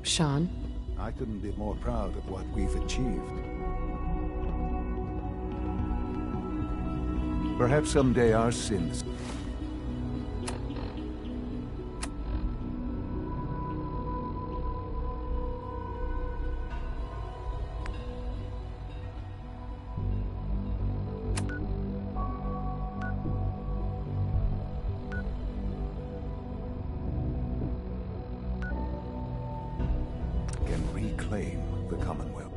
Sean? I couldn't be more proud of what we've achieved. Perhaps someday our sins... can reclaim the Commonwealth.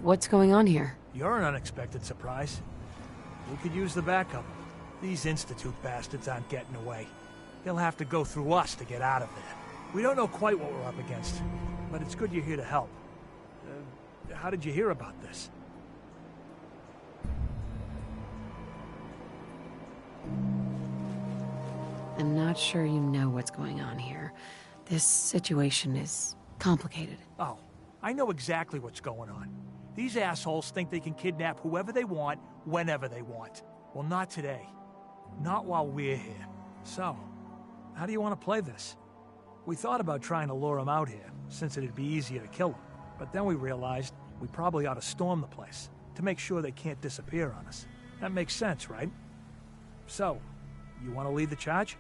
What's going on here? You're an unexpected surprise. We could use the backup. These Institute bastards aren't getting away. They'll have to go through us to get out of there. We don't know quite what we're up against, but it's good you're here to help. How did you hear about this? I'm not sure you know what's going on here. This situation is complicated. Oh, I know exactly what's going on. These assholes think they can kidnap whoever they want, whenever they want. Well, not today. Not while we're here. So, how do you want to play this? We thought about trying to lure them out here, since it'd be easier to kill them. But then we realized we probably ought to storm the place, to make sure they can't disappear on us. That makes sense, right? So, you want to lead the charge?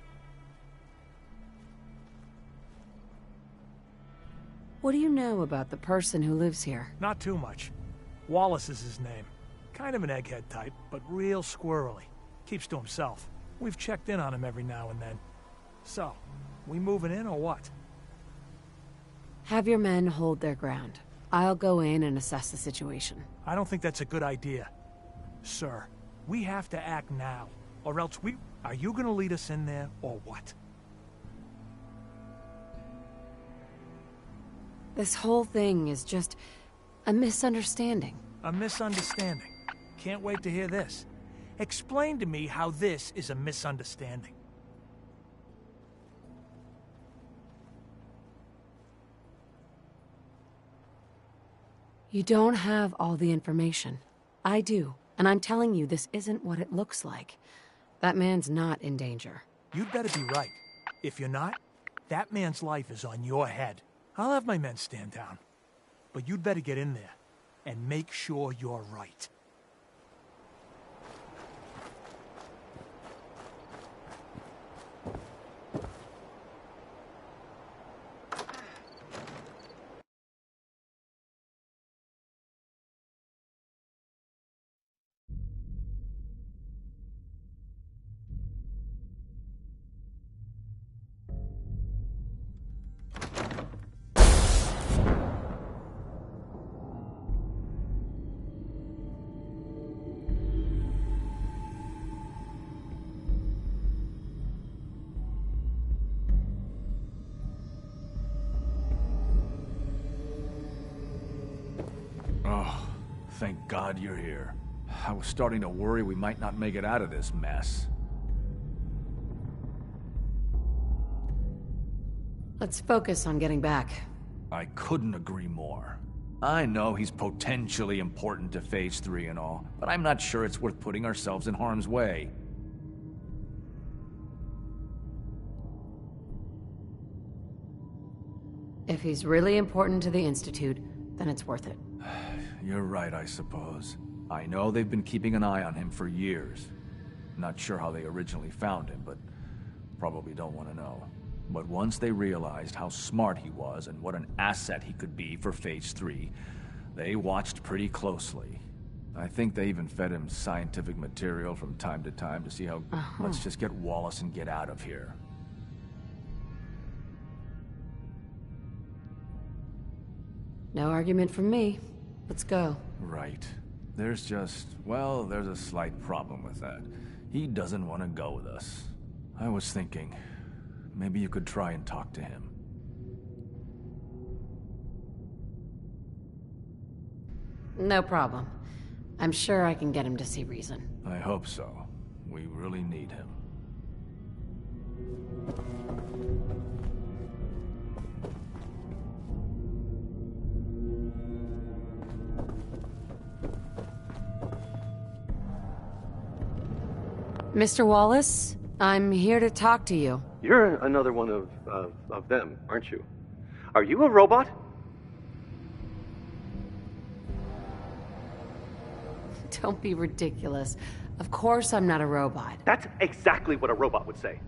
What do you know about the person who lives here? Not too much. Wallace is his name. Kind of an egghead type, but real squirrely. Keeps to himself. We've checked in on him every now and then. So, we moving in or what? Have your men hold their ground. I'll go in and assess the situation. I don't think that's a good idea. Sir, we have to act now, or else we... Are you gonna lead us in there, or what? This whole thing is just a misunderstanding. A misunderstanding. Can't wait to hear this. Explain to me how this is a misunderstanding. You don't have all the information. I do, and I'm telling you this isn't what it looks like. That man's not in danger. You'd better be right. If you're not, that man's life is on your head. I'll have my men stand down. But you'd better get in there and make sure you're right. Oh, thank God you're here. I was starting to worry we might not make it out of this mess. Let's focus on getting back. I couldn't agree more. I know he's potentially important to Phase 3 and all, but I'm not sure it's worth putting ourselves in harm's way. If he's really important to the Institute, then it's worth it. You're right, I suppose. I know they've been keeping an eye on him for years. Not sure how they originally found him, but probably don't want to know. But once they realized how smart he was and what an asset he could be for Phase 3, they watched pretty closely. I think they even fed him scientific material from time to time to see how... Let's just get Wallace and get out of here. No argument from me. Let's go. Right. There's just... well, there's a slight problem with that. He doesn't want to go with us. I was thinking, maybe you could try and talk to him. No problem. I'm sure I can get him to see reason. I hope so. We really need him. Mr. Wallace, I'm here to talk to you. You're another one of them, aren't you? Are you a robot? Don't be ridiculous. Of course I'm not a robot. That's exactly what a robot would say.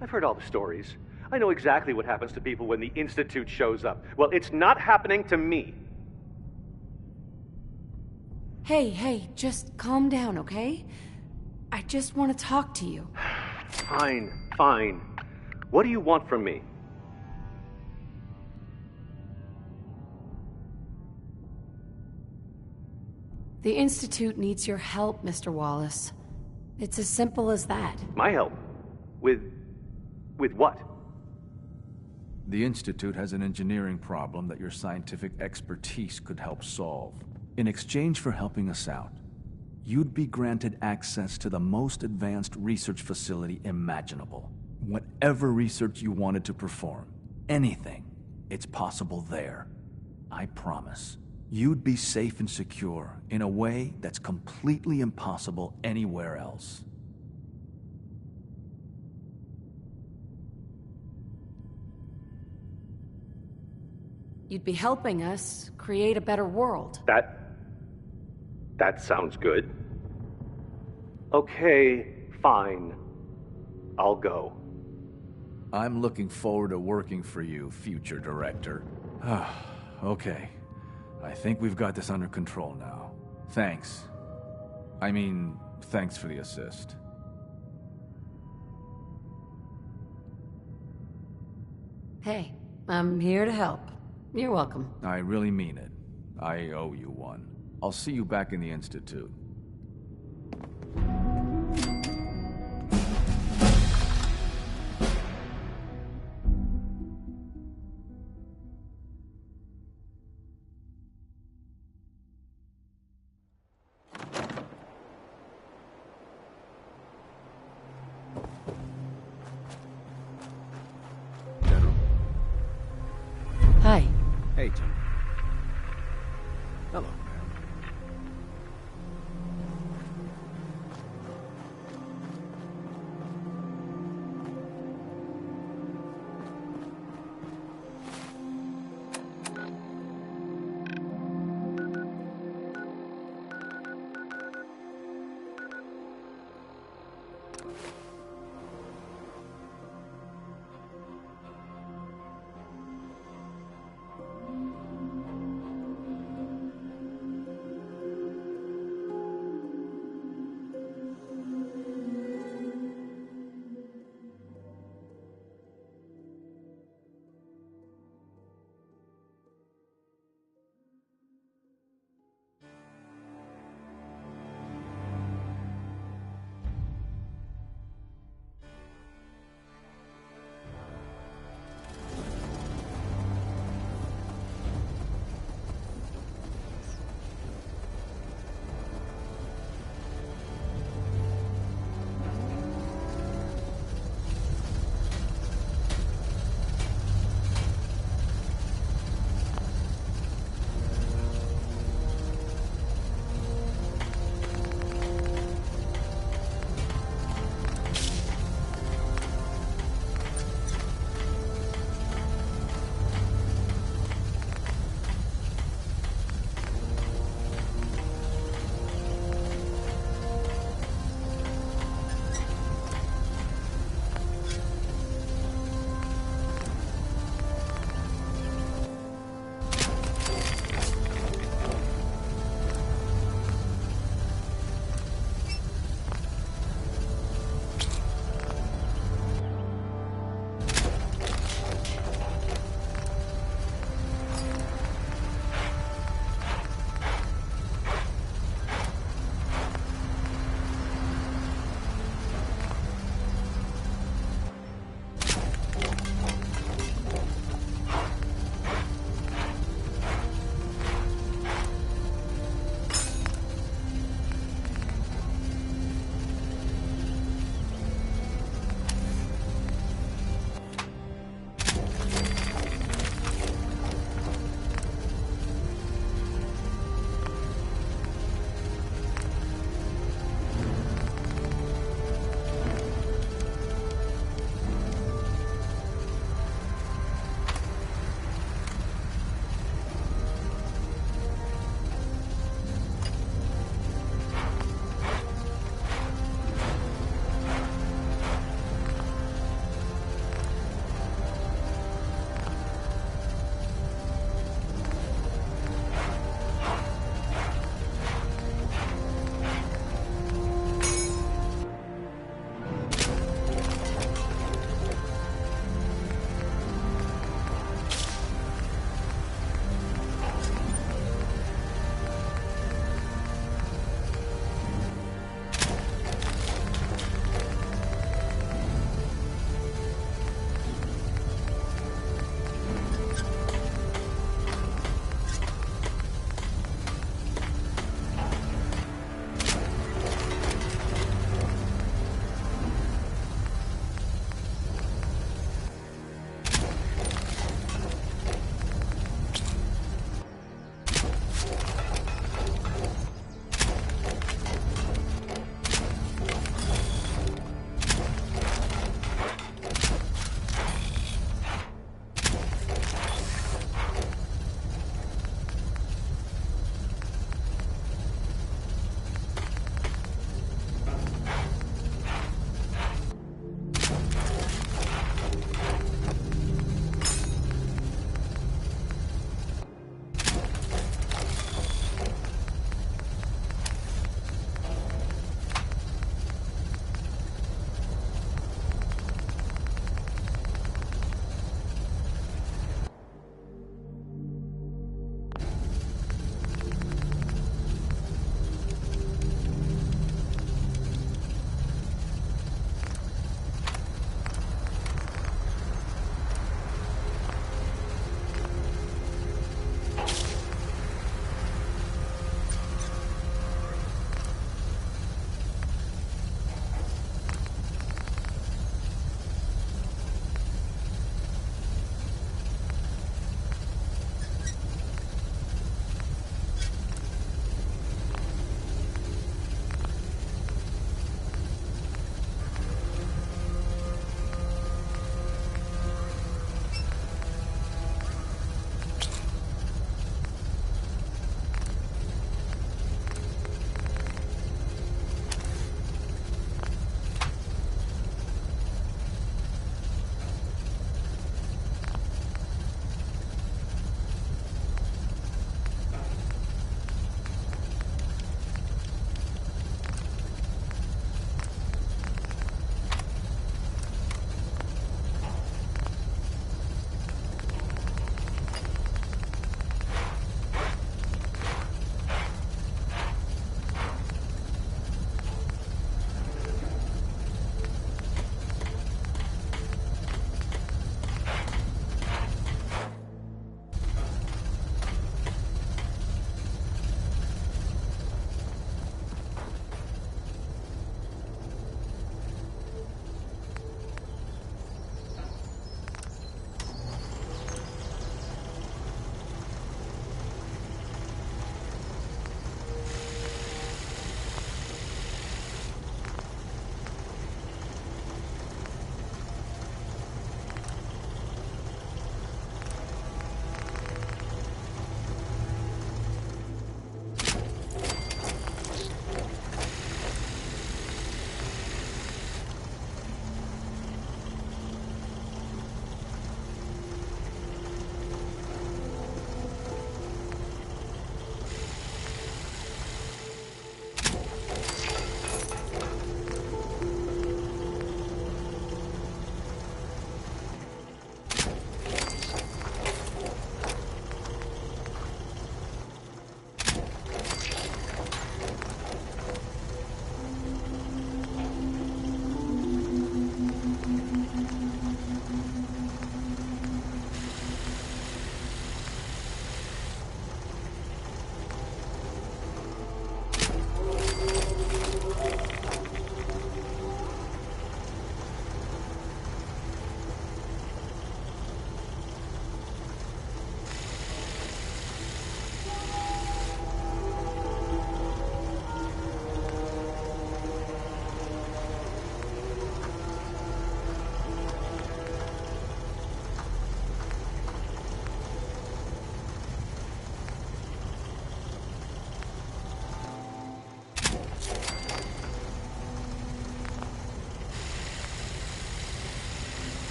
I've heard all the stories. I know exactly what happens to people when the Institute shows up. Well, it's not happening to me. Hey, just calm down, okay? I just want to talk to you. Fine. What do you want from me? The Institute needs your help, Mr. Wallace. It's as simple as that. My help? With what? The Institute has an engineering problem that your scientific expertise could help solve. In exchange for helping us out, you'd be granted access to the most advanced research facility imaginable. Whatever research you wanted to perform, anything, it's possible there. I promise. You'd be safe and secure in a way that's completely impossible anywhere else. You'd be helping us create a better world. That sounds good. Okay, fine. I'll go. I'm looking forward to working for you, future director. Okay. I think we've got this under control now. Thanks. I mean, thanks for the assist. Hey, I'm here to help. You're welcome. I really mean it. I owe you one. I'll see you back in the Institute. Hi. Hey, Tom. Hello, ma'am.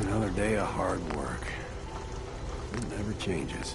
Another day of hard work. It never changes.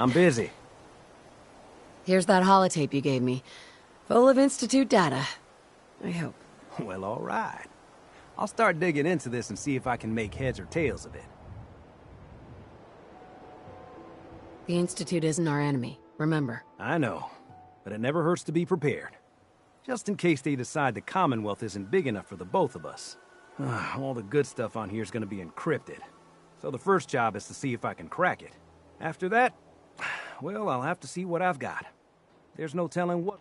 I'm busy. Here's that holotape you gave me. Full of Institute data. I hope. Well, all right. I'll start digging into this and see if I can make heads or tails of it. The Institute isn't our enemy, remember. I know, but it never hurts to be prepared. Just in case they decide the Commonwealth isn't big enough for the both of us. All the good stuff on here is going to be encrypted. So the first job is to see if I can crack it. After that, well, I'll have to see what I've got. There's no telling what...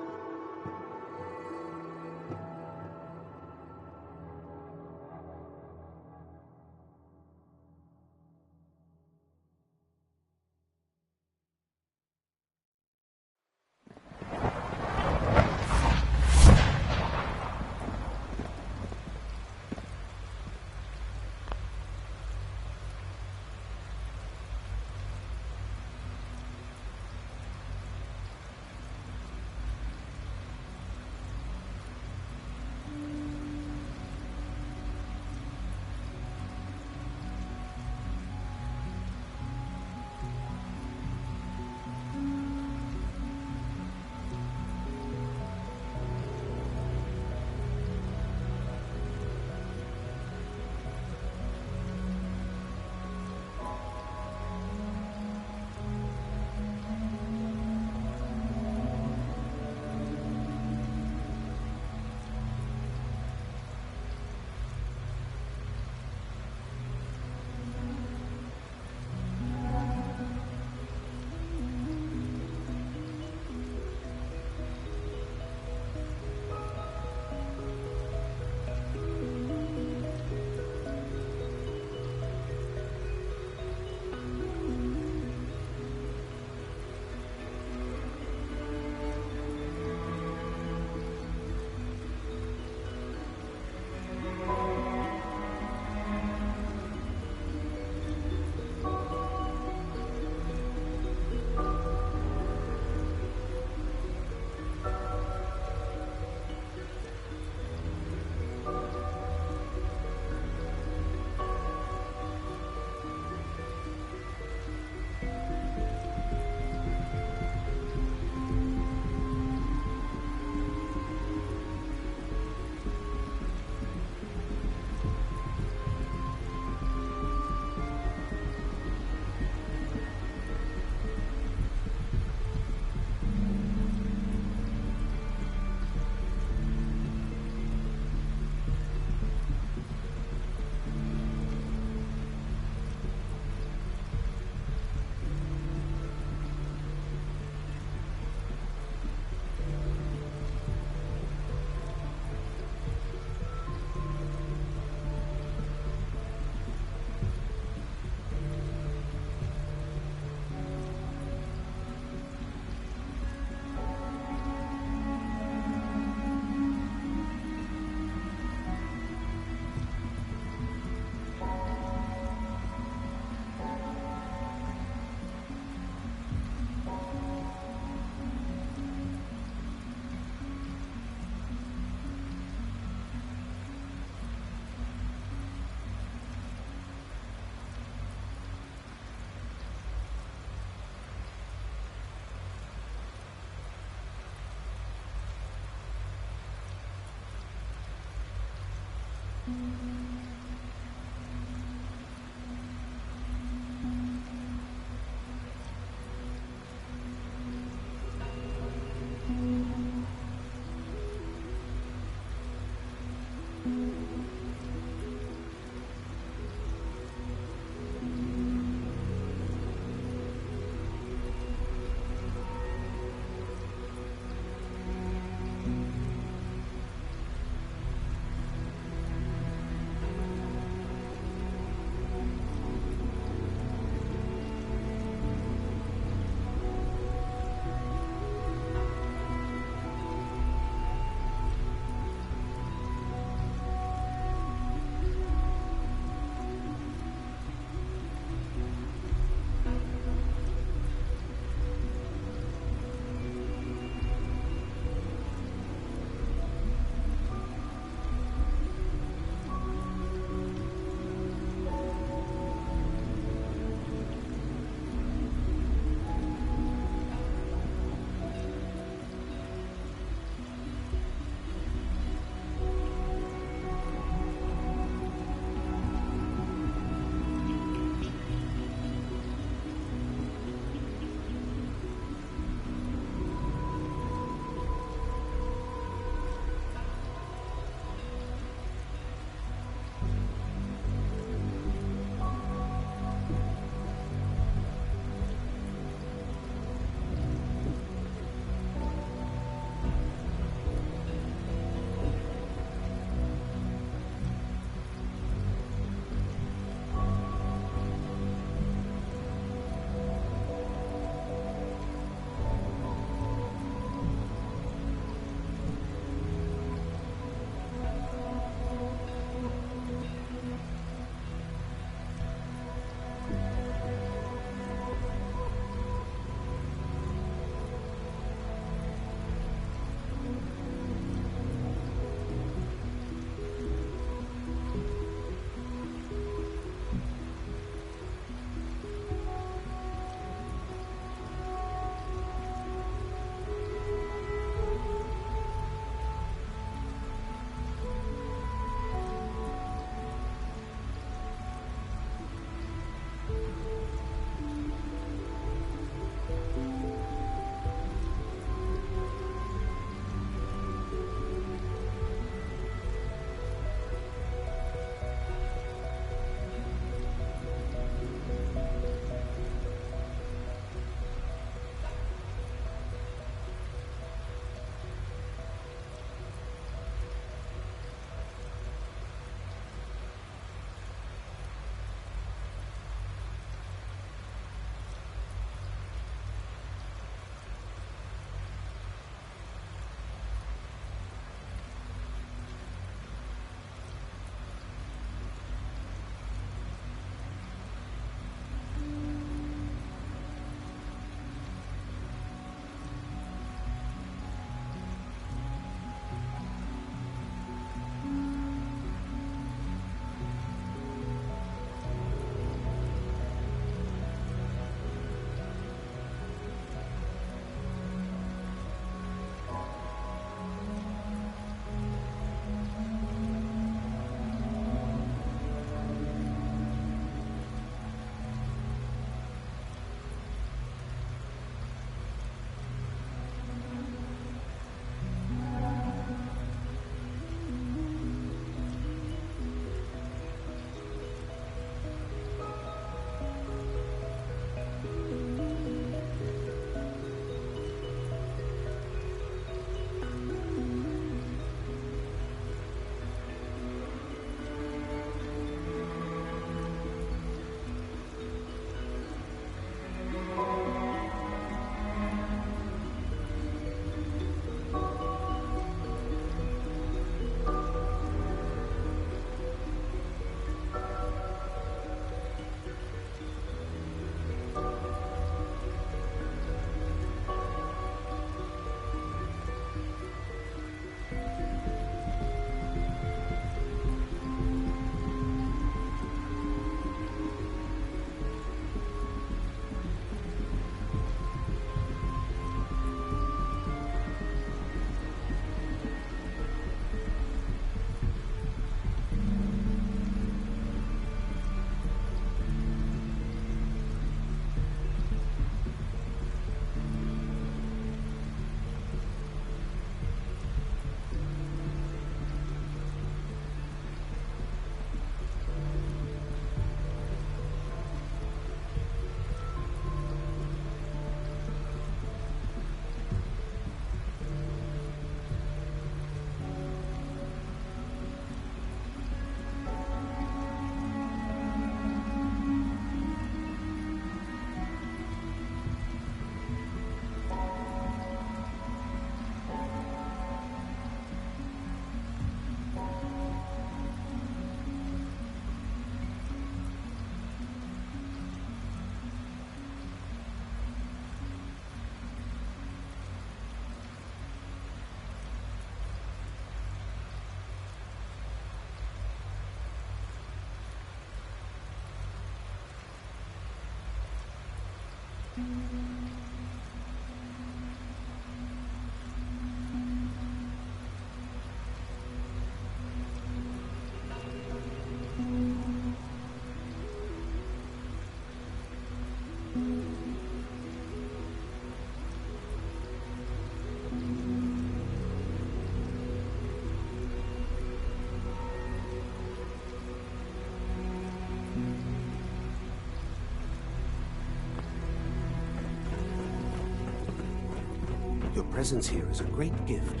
Your presence here is a great gift,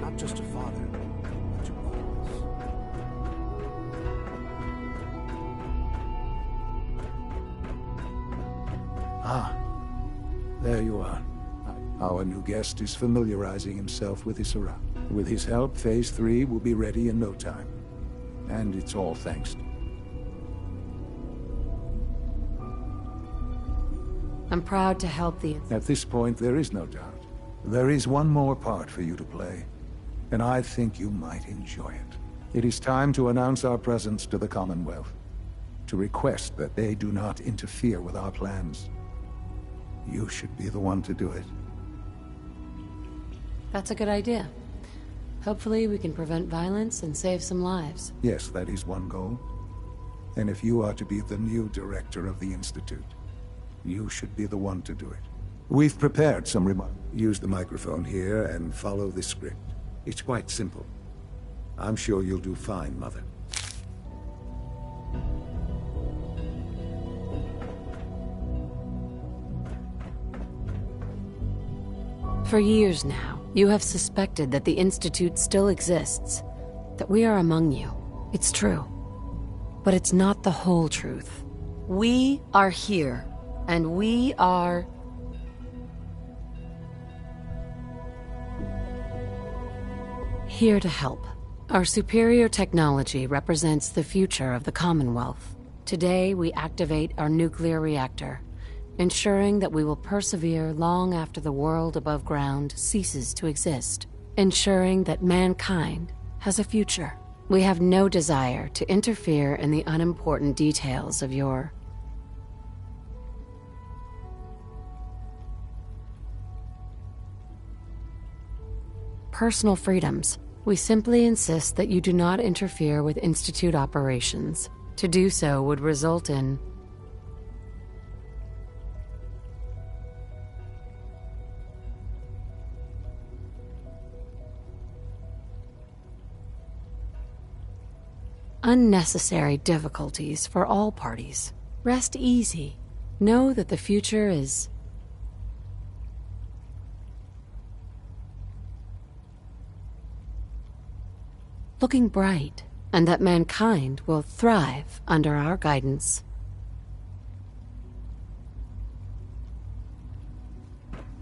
not just to Father, but to all of us. Ah, there you are. Our new guest is familiarizing himself with Isra. With his help, Phase 3 will be ready in no time. And it's all thanks to... I'm proud to help the... At this point, there is no doubt. There is one more part for you to play, and I think you might enjoy it. It is time to announce our presence to the Commonwealth, to request that they do not interfere with our plans. You should be the one to do it. That's a good idea. Hopefully we can prevent violence and save some lives. Yes, that is one goal. And if you are to be the new director of the Institute, you should be the one to do it. We've prepared some remarks. Use the microphone here and follow this script. It's quite simple. I'm sure you'll do fine, Mother. For years now, you have suspected that the Institute still exists, that we are among you. It's true. But it's not the whole truth. We are here, and we are... here to help. Our superior technology represents the future of the Commonwealth. Today, we activate our nuclear reactor, ensuring that we will persevere long after the world above ground ceases to exist, ensuring that mankind has a future. We have no desire to interfere in the unimportant details of your personal freedoms. We simply insist that you do not interfere with Institute operations. To do so would result in unnecessary difficulties for all parties. Rest easy. Know that the future is looking bright, and that mankind will thrive under our guidance.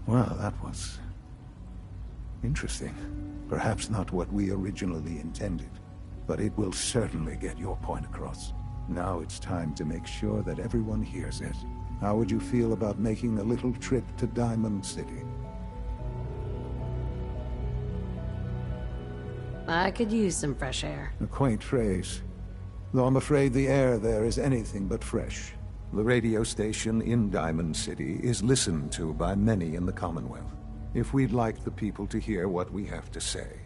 Well, that was... interesting. Perhaps not what we originally intended, but it will certainly get your point across. Now it's time to make sure that everyone hears it. How would you feel about making a little trip to Diamond City? I could use some fresh air. A quaint phrase, though I'm afraid the air there is anything but fresh. The radio station in Diamond City is listened to by many in the Commonwealth. If we'd like the people to hear what we have to say,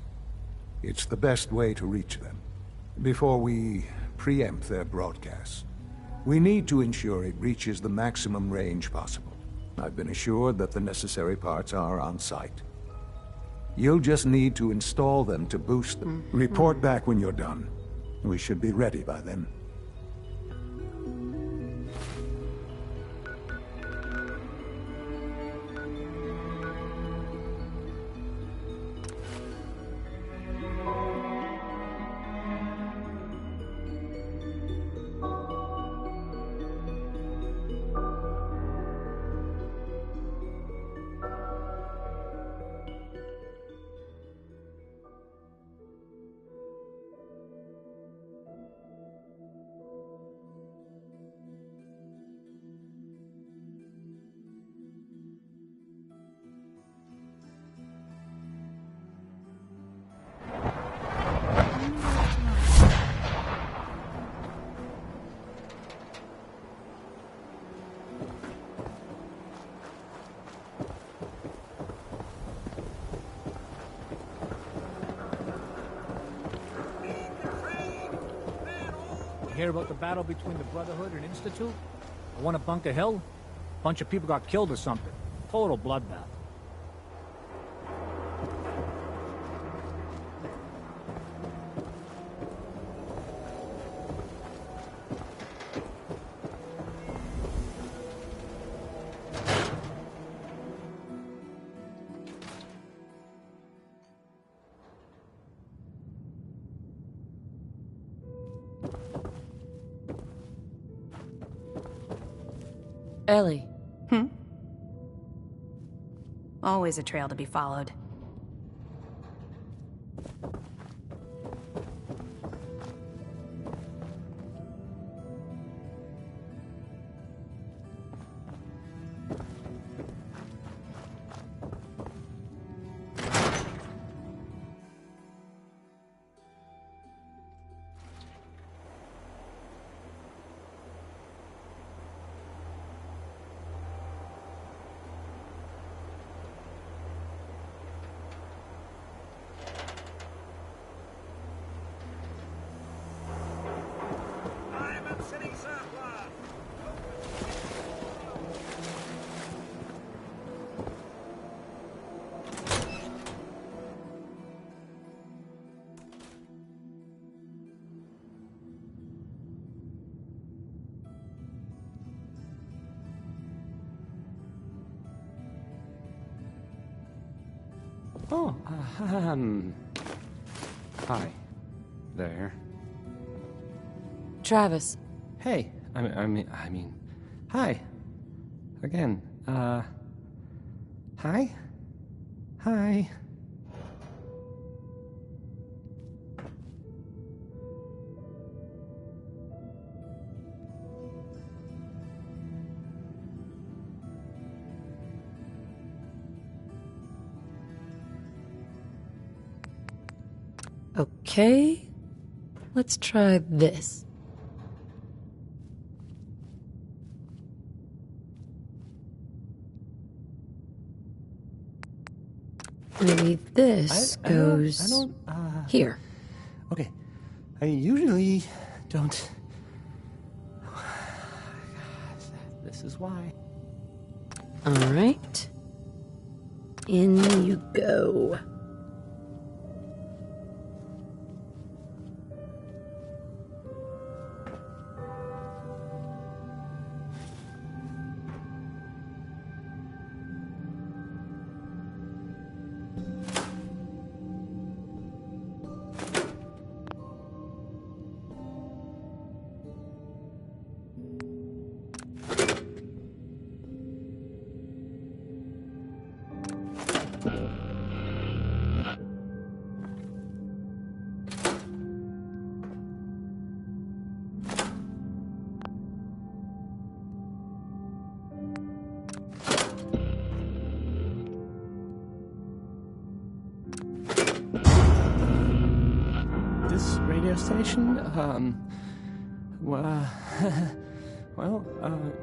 it's the best way to reach them. Before we preempt their broadcast, we need to ensure it reaches the maximum range possible. I've been assured that the necessary parts are on site. You'll just need to install them to boost them. Report back when you're done. We should be ready by then. hear about the battle between the Brotherhood and Institute? The one at Bunker Hill? Bunch of people got killed or something. Total bloodbath. Ellie. Always a trail to be followed. Oh, hi. There. Travis. Hey, I mean, hi. Again, hi? Hi. Okay. Let's try this. Maybe this goes here. Okay. I usually don't... This is why. All right. In you go. Radio station, well,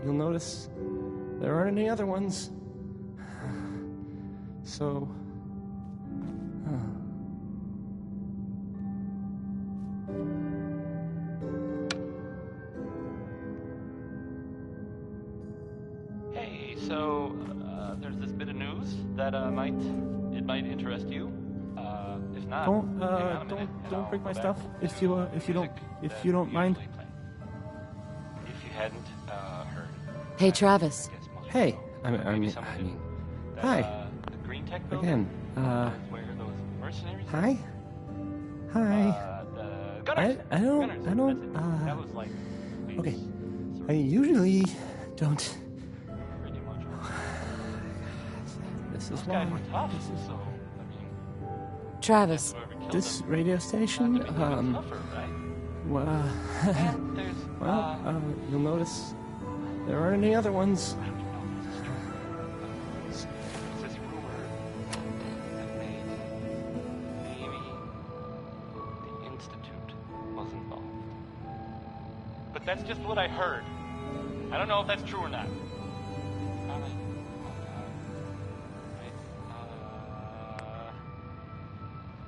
you'll notice there aren't any other ones. So, Hey, so, there's this bit of news that, might interest you. If not, don't break my stuff if you don't mind. If you hadn't heard. Hey, Travis. Hey, I mean, hi. The Green Tech building. Again, Where those mercenaries? hi. Hi. The Gunners. I don't. That was like. Okay. I usually don't. Pretty much. This is Those why. guys were tough. So, I mean. Travis. This radio station, Tougher, right? well, And there's. you'll notice there aren't any other ones. I don't know if this is true. There's this rumor that maybe the Institute was involved. But that's just what I heard. I don't know if that's true or not. Probably.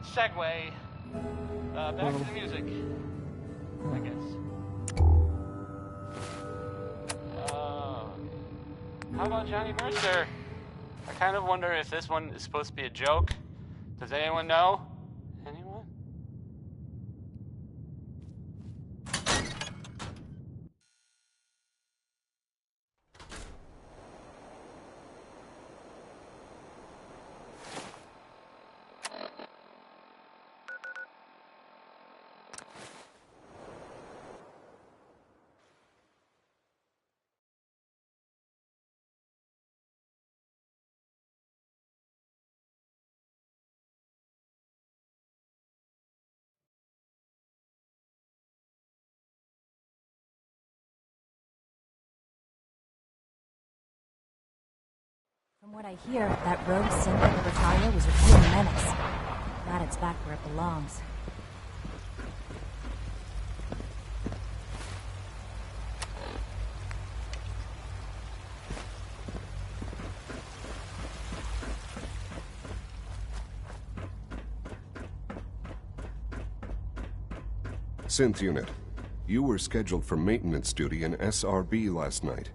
Segue. Back to the music. I guess. How about Johnny Mercer? I kind of wonder if this one is supposed to be a joke. Does anyone know? Anyone? From what I hear, that rogue synth in the Libertalia was a real menace. Glad it's back where it belongs. Synth unit, you were scheduled for maintenance duty in SRB last night.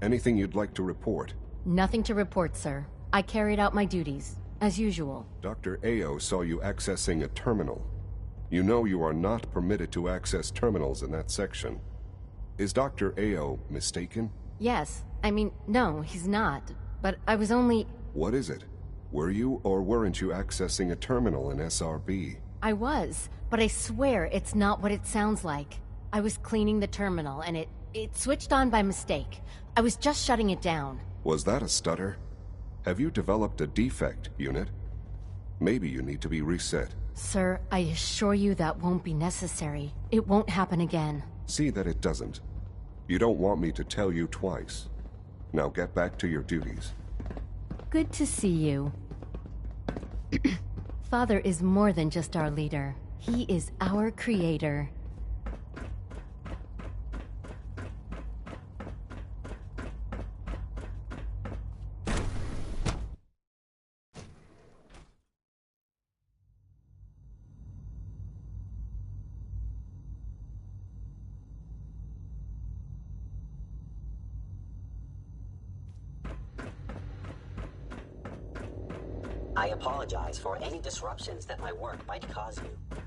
Anything you'd like to report? Nothing to report, sir. I carried out my duties, as usual. Dr. Ao saw you accessing a terminal. You know you are not permitted to access terminals in that section. Is Dr. Ao mistaken? Yes. I mean, no, he's not. But I was only... What is it? Were you or weren't you accessing a terminal in SRB? I was, but I swear it's not what it sounds like. I was cleaning the terminal, and it switched on by mistake. I was just shutting it down. Was that a stutter? Have you developed a defect, unit? Maybe you need to be reset. Sir, I assure you that won't be necessary. It won't happen again. See that it doesn't. You don't want me to tell you twice. Now get back to your duties. Good to see you. Father is more than just our leader. He is our creator. I apologize for any disruptions that my work might cause you.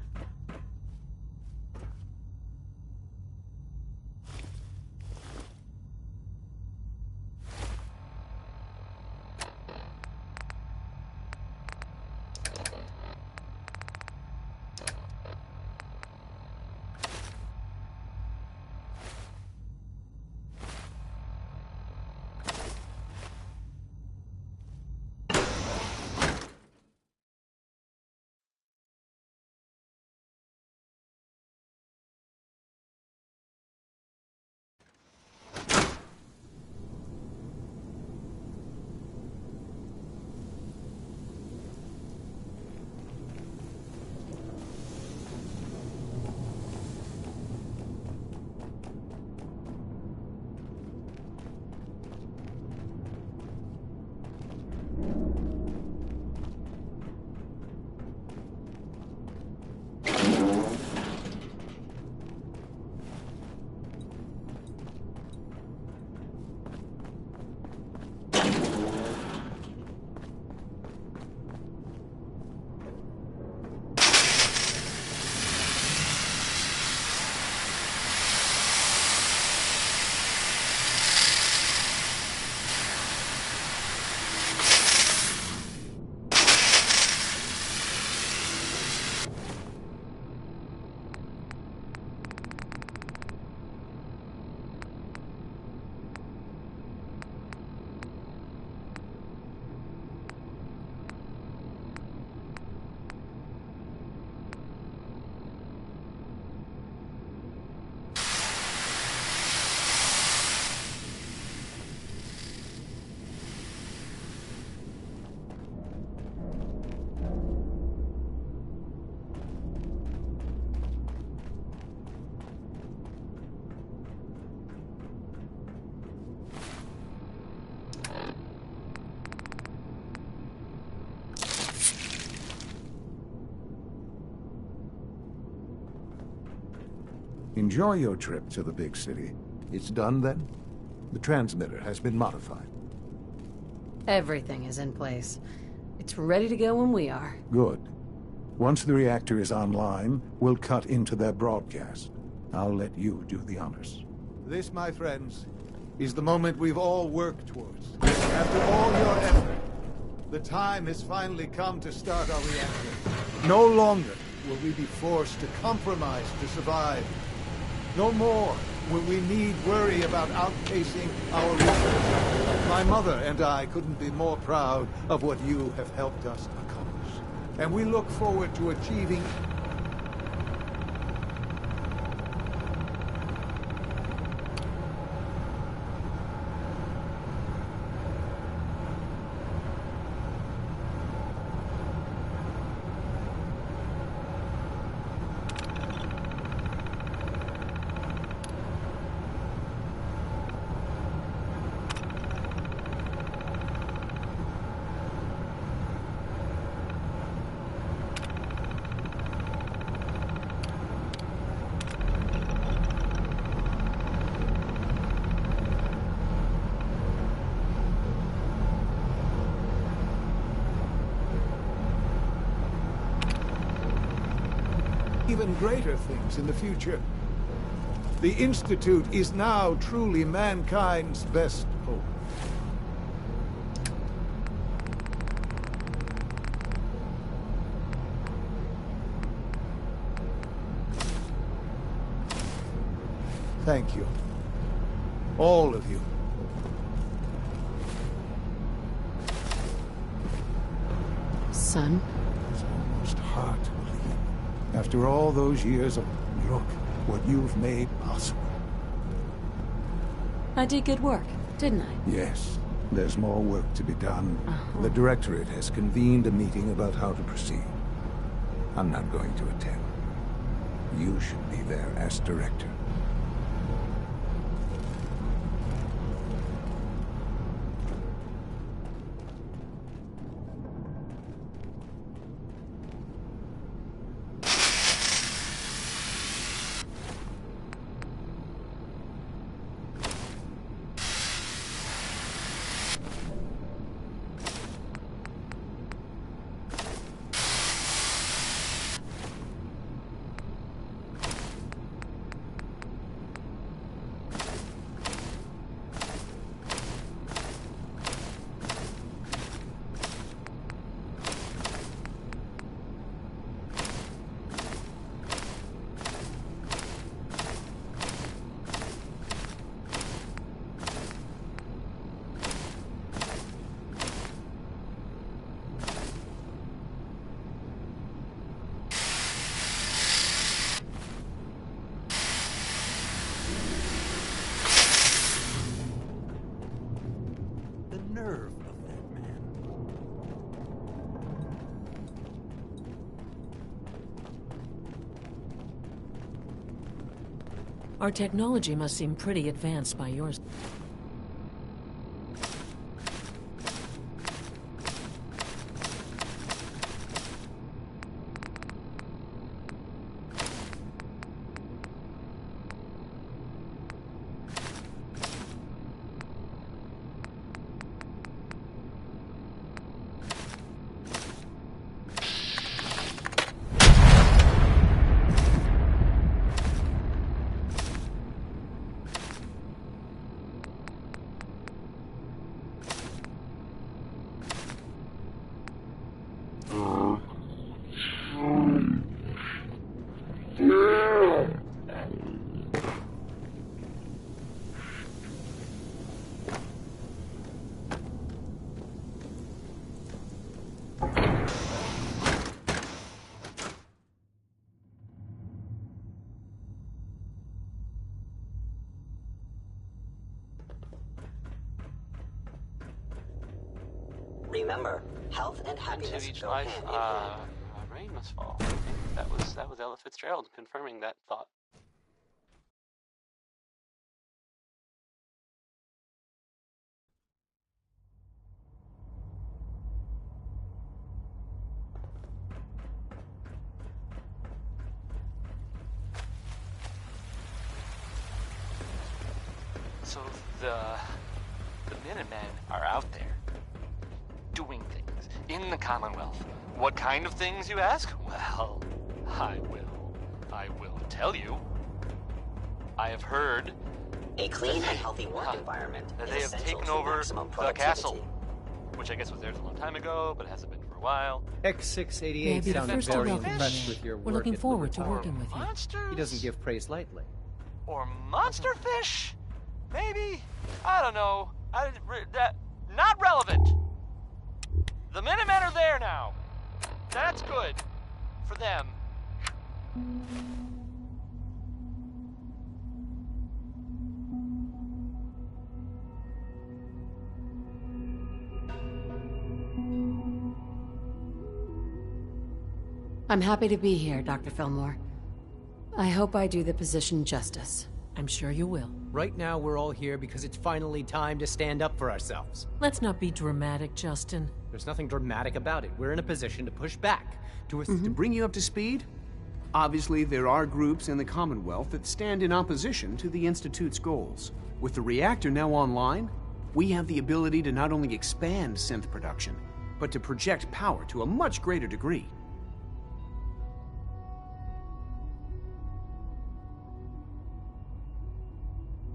Enjoy your trip to the big city. It's done then? The transmitter has been modified. Everything is in place. It's ready to go when we are. Good. Once the reactor is online, we'll cut into their broadcast. I'll let you do the honors. This, my friends, is the moment we've all worked towards. After all your effort, the time has finally come to start our reactor. No longer will we be forced to compromise to survive. No more will we need worry about outpacing our research. My mother and I couldn't be more proud of what you have helped us accomplish. And we look forward to achieving... even greater things in the future. The Institute is now truly mankind's best hope. Thank you. All of you. Son? It's almost hard to believe. After all those years of... Look, what you've made possible. I did good work, didn't I? Yes. There's more work to be done. The Directorate has convened a meeting about how to proceed. I'm not going to attend. You should be there as Director. Our technology must seem pretty advanced by yours. Remember, health and happiness Into each go life, hand in hand. rain must fall. That was Ella Fitzgerald confirming that thought. So the Minutemen are out there. in the Commonwealth. What kind of things, you ask? Well, I will tell you. I have heard a clean and healthy work environment that is they have essential taken to over maximum the productivity. castle, which I guess was theirs a long time ago, but it hasn't been for a while. X688 Maybe the sounds first to very welcome impressed you. with your We're work looking at forward to Libertalia. working with you. Monsters? He doesn't give praise lightly. Or monster fish? Maybe? I don't know. Not relevant. The Minutemen are there now. That's good. For them. I'm happy to be here, Dr. Fillmore. I hope I do the position justice. I'm sure you will. Right now, we're all here because it's finally time to stand up for ourselves. Let's not be dramatic, Justin. There's nothing dramatic about it. We're in a position to push back. To bring you up to speed, obviously there are groups in the Commonwealth that stand in opposition to the Institute's goals. With the reactor now online, we have the ability to not only expand synth production, but to project power to a much greater degree.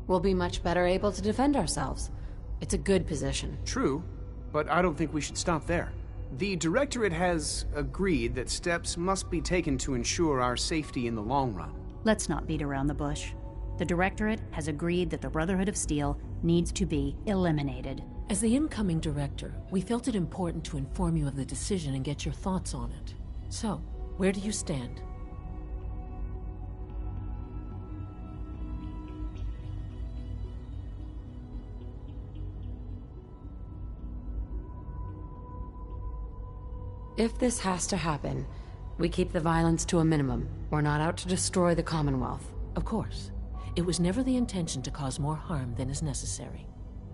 We'll be much better able to defend ourselves. It's a good position. True, but I don't think we should stop there. The Directorate has agreed that steps must be taken to ensure our safety in the long run. Let's not beat around the bush. The Directorate has agreed that the Brotherhood of Steel needs to be eliminated. As the incoming director, we felt it important to inform you of the decision and get your thoughts on it. So, where do you stand? If this has to happen, we keep the violence to a minimum. We're not out to destroy the Commonwealth. Of course. It was never the intention to cause more harm than is necessary.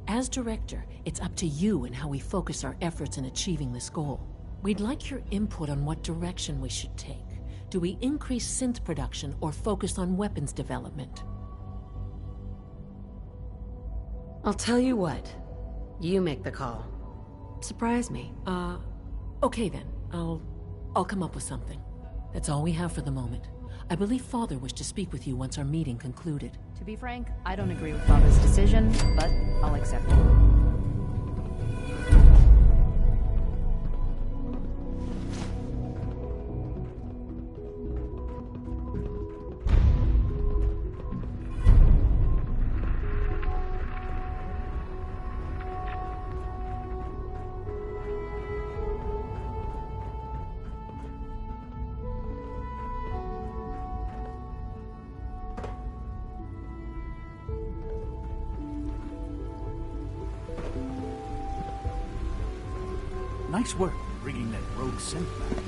As director, it's up to you and how we focus our efforts in achieving this goal. We'd like your input on what direction we should take. Do we increase synth production or focus on weapons development? I'll tell you what. You make the call. Surprise me. Okay then. I'll come up with something. That's all we have for the moment. I believe Father wished to speak with you once our meeting concluded. To be frank, I don't agree with Father's decision, but I'll accept it. Nice work bringing that rogue synth back.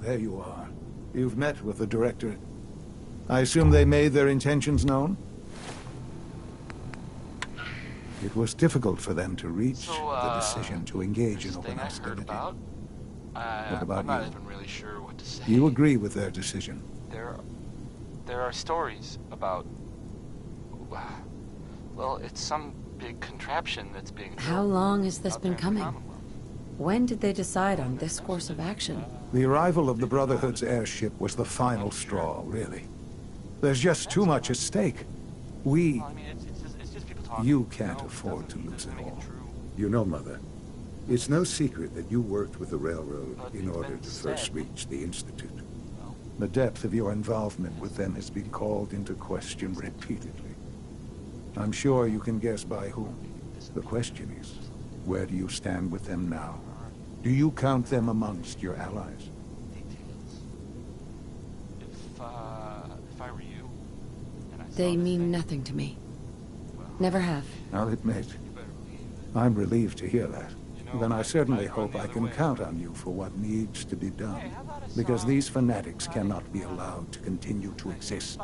There you are. You've met with the Directorate. I assume they made their intentions known? It was difficult for them to reach the decision to engage in open hostility. What about I'm not you? even really sure what to say. You agree with their decision? There are stories about... Well, it's some big contraption that's being... How long has this been coming? When did they decide on this course of action? The arrival of the Brotherhood's airship was the final straw, really. There's just too much at stake. We... You can't afford to lose it all. You know, Mother, it's no secret that you worked with the Railroad in order to first reach the Institute. The depth of your involvement with them has been called into question repeatedly. I'm sure you can guess by whom. The question is, where do you stand with them now? Do you count them amongst your allies? If I were you... They mean nothing to me. Never have. I'll admit, I'm relieved to hear that. then I certainly hope I can count on you for what needs to be done. Because these fanatics cannot be allowed to continue to exist.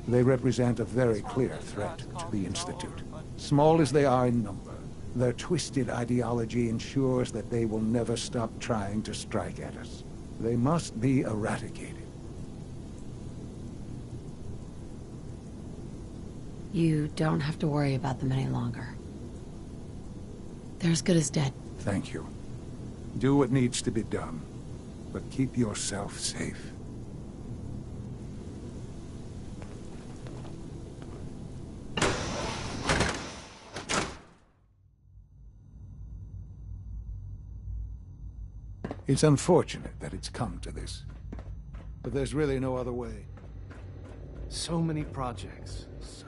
They represent a very clear threat to the Institute. Small as they are in number, their twisted ideology ensures that they will never stop trying to strike at us. They must be eradicated. You don't have to worry about them any longer. They're as good as dead. Thank you. Do what needs to be done, but keep yourself safe. It's unfortunate that it's come to this, but there's really no other way. So many projects, so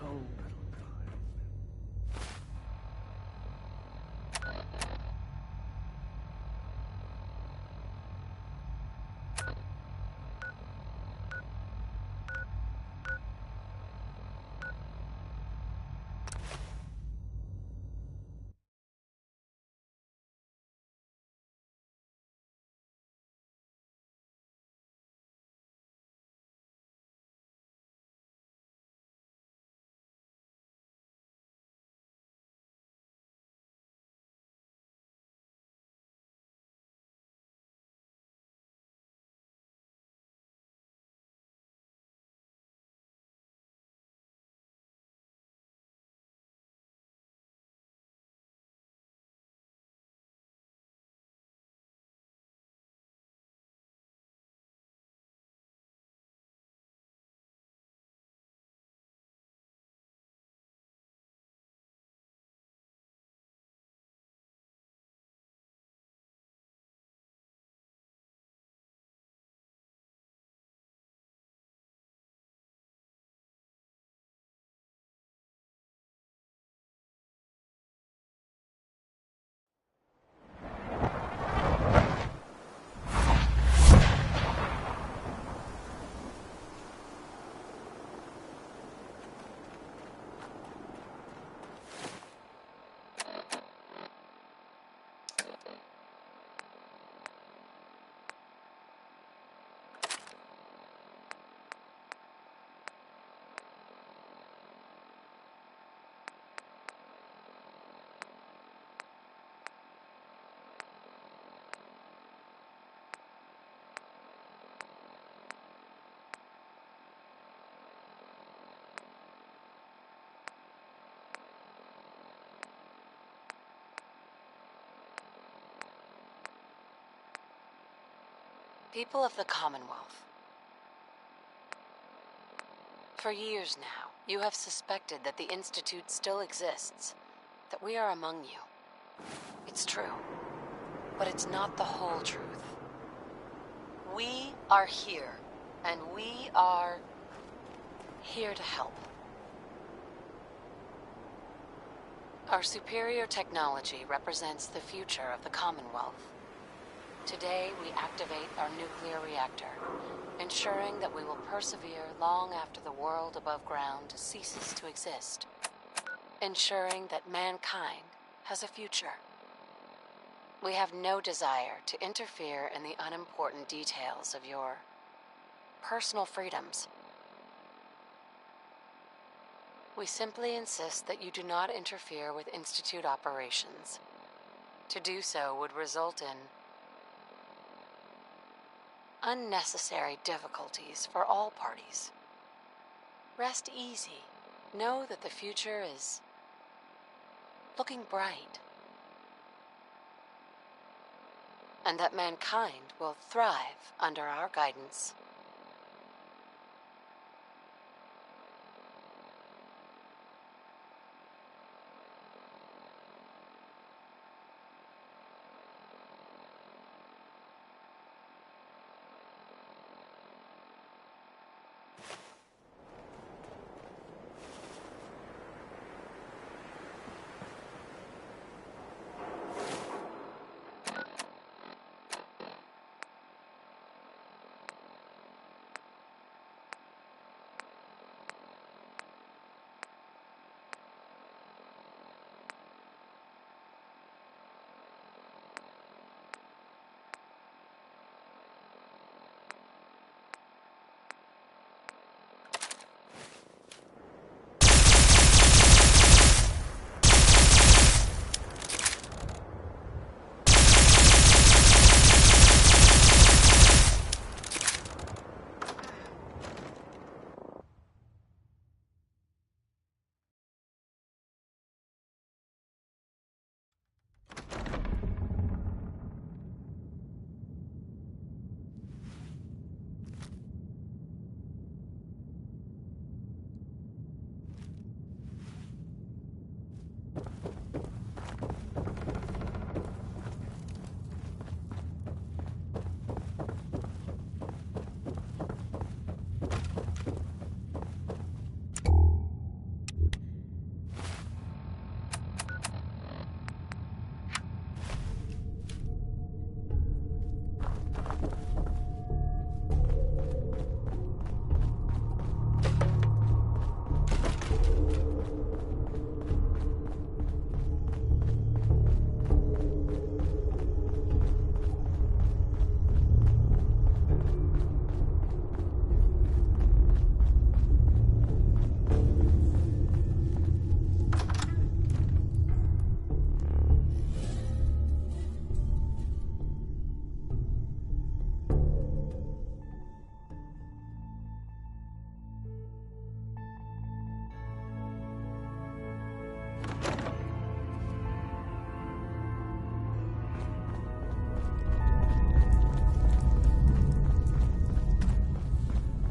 little People of the Commonwealth. For years now, you have suspected that the Institute still exists, that we are among you. It's true, but it's not the whole truth. We are here, and we are here to help. Our superior technology represents the future of the Commonwealth. Today, we activate our nuclear reactor, ensuring that we will persevere long after the world above ground ceases to exist. Ensuring that mankind has a future. We have no desire to interfere in the unimportant details of your personal freedoms. We simply insist that you do not interfere with Institute operations. To do so would result in unnecessary difficulties for all parties. Rest easy. Know that the future is looking bright. And that mankind will thrive under our guidance.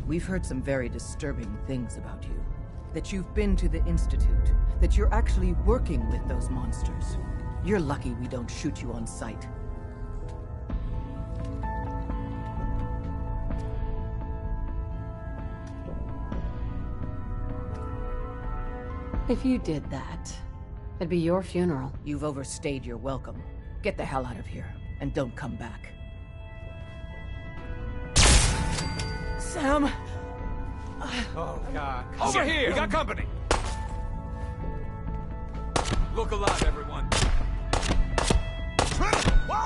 We've heard some very disturbing things about you. That you've been to the Institute. That you're actually working with those monsters. You're lucky we don't shoot you on sight. If you did that, it'd be your funeral. You've overstayed your welcome. Get the hell out of here, and don't come back. Sam! Oh, God. Over here! We got company! Look alive, everyone. Whoa!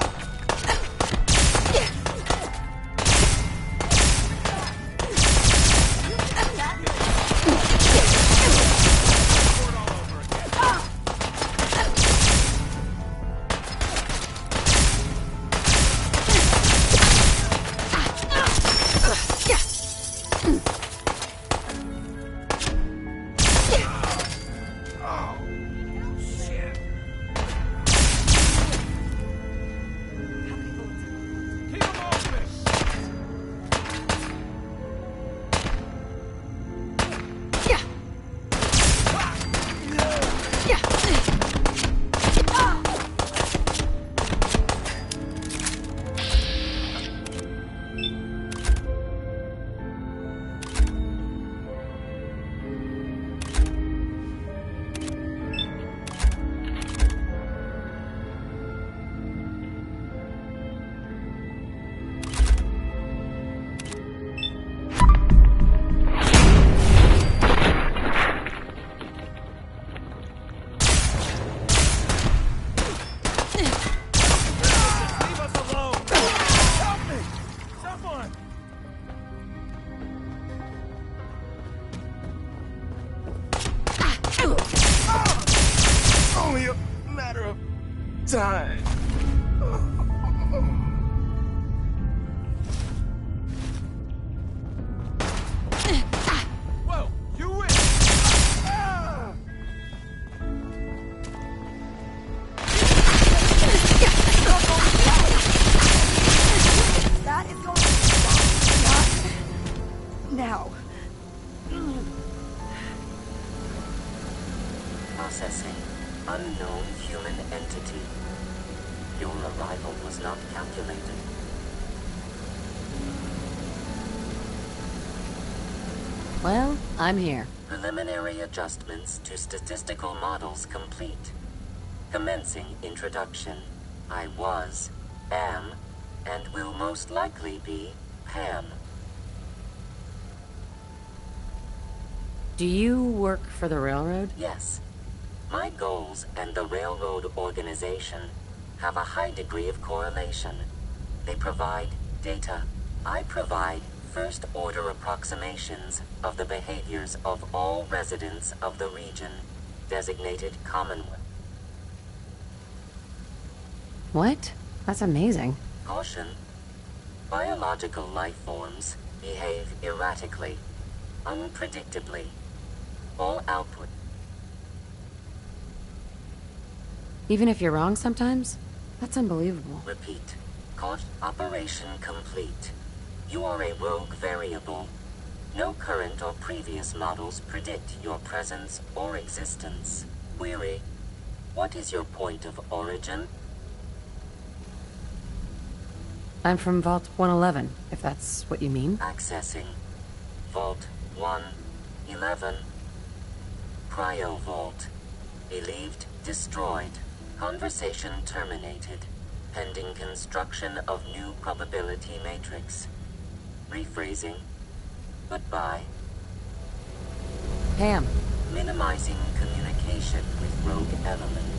Only a matter of time. Whoa, you win! That is going to stop. Not now. Processing. Unknown human entity. Your arrival was not calculated. Well, I'm here. Preliminary adjustments to statistical models complete. Commencing introduction. I was, am, and will most likely be Pam. Do you work for the railroad? Yes. My goals and the railroad organization have a high degree of correlation. They provide data. I provide first-order approximations of the behaviors of all residents of the region, designated Commonwealth. What? That's amazing. Caution. Biological life forms behave erratically, unpredictably. All output. Even if you're wrong sometimes? That's unbelievable. Repeat. Operation complete. You are a rogue variable. No current or previous models predict your presence or existence. Query. What is your point of origin? I'm from Vault 111, if that's what you mean. Accessing. Vault 111. Cryo Vault. Believed destroyed. Conversation terminated. Pending construction of new probability matrix. Rephrasing. Goodbye. Pam. Minimizing communication with rogue elements.